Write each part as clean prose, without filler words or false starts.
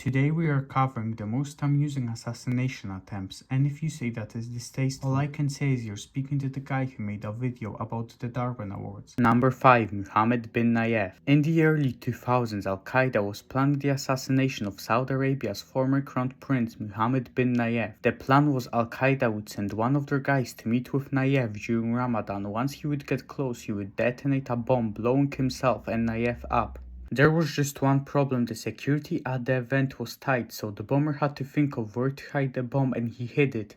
Today we are covering the most amusing assassination attempts, and if you say that is distasteful, all I can say is you're speaking to the guy who made a video about the Darwin Awards. Number 5. Mohammed bin Nayef. In the early 2000s, Al-Qaeda was planning the assassination of Saudi Arabia's former crown prince Mohammed bin Nayef. The plan was Al-Qaeda would send one of their guys to meet with Nayef during Ramadan. Once he would get close, he would detonate a bomb, blowing himself and Nayef up. There was just one problem: the security at the event was tight, so the bomber had to think of where to hide the bomb, and he hid it.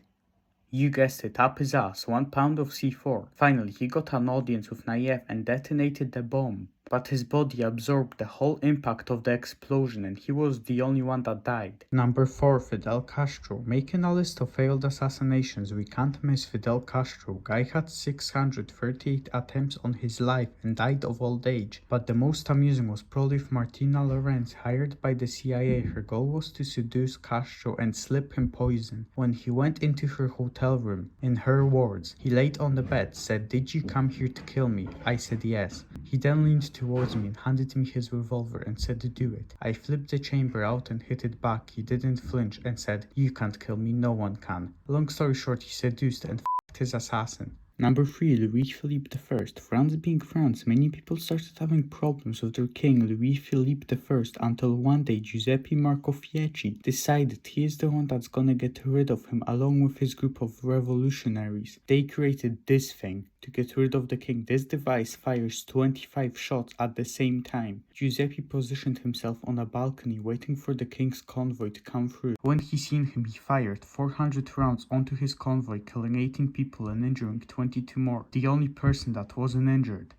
You guessed it, up his ass, 1 pound of C4. Finally, he got an audience with Nayef and detonated the bomb. But his body absorbed the whole impact of the explosion, and he was the only one that died. Number 4. Fidel Castro. Making a list of failed assassinations, we can't miss Fidel Castro. Guy had 638 attempts on his life and died of old age. But the most amusing was probably Martina Lorenz, hired by the CIA. Her goal was to seduce Castro and slip him poison. When he went into her hotel room, in her words, he laid on the bed, said, "Did you come here to kill me?" I said yes. He then leaned towards me and handed me his revolver and said to do it. I flipped the chamber out and hit it back. He didn't flinch and said, "You can't kill me, no one can." Long story short, he seduced and f***ed his assassin. Number 3. Louis-Philippe I. France being France, many people started having problems with their king Louis-Philippe I until one day Giuseppe Marcofiecci decided he is the one that's gonna get rid of him along with his group of revolutionaries. They created this thing to get rid of the king. This device fires 25 shots at the same time. Giuseppe positioned himself on a balcony waiting for the king's convoy to come through. When he seen him, he fired 400 rounds onto his convoy, killing 18 people and injuring 22 more. The only person that wasn't injured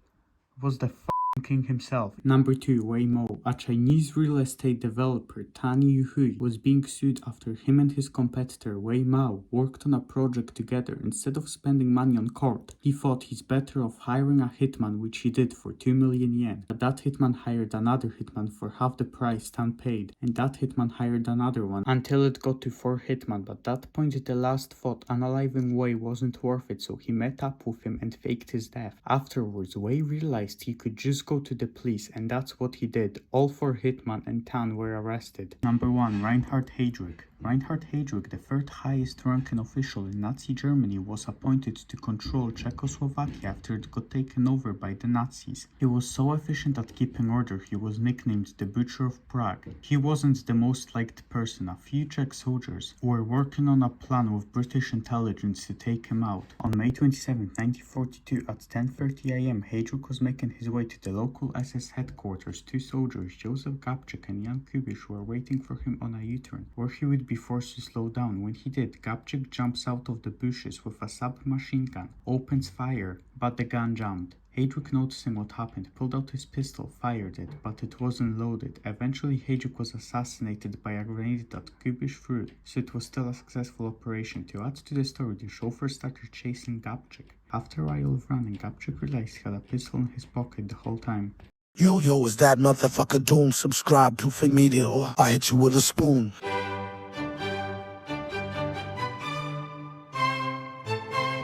was the king himself. Number 2. Waymo. A Chinese real estate developer, Tan Yuhui, was being sued after him and his competitor Wei Mao worked on a project together. Instead of spending money on court, he thought he's better off hiring a hitman, which he did for 2 million yen. But that hitman hired another hitman for half the price Tan paid, and that hitman hired another one until it got to 4 hitman. But at that point the last thought unaliving Wei wasn't worth it, so he met up with him and faked his death. Afterwards, Wei realized he could just go to the police, and that's what he did. All 4 hitman and Tan were arrested. Number 1. Reinhard Heydrich. Reinhard Heydrich, the third highest ranking official in Nazi Germany, was appointed to control Czechoslovakia after it got taken over by the Nazis. He was so efficient at keeping order, he was nicknamed the Butcher of Prague. He wasn't the most liked person. A few Czech soldiers were working on a plan with British intelligence to take him out. On May 27, 1942, at 10:30 am, Heydrich was making his way to the local SS headquarters. 2 soldiers, Joseph Gabčík and Jan Kubiš, were waiting for him on a U-turn, where he would be forced to slow down. When he did, Gabčík jumps out of the bushes with a submachine gun, opens fire, but the gun jammed. Heydrich, noticing what happened, pulled out his pistol, fired it, but it wasn't loaded. Eventually, Heydrich was assassinated by a grenade that Kubiš threw, so it was still a successful operation. To add to the story, the chauffeur started chasing Gabčík. After a while of running, Gabčík realized he had a pistol in his pocket the whole time. Yo, is that motherfucker? Don't subscribe to fake media or I hit you with a spoon.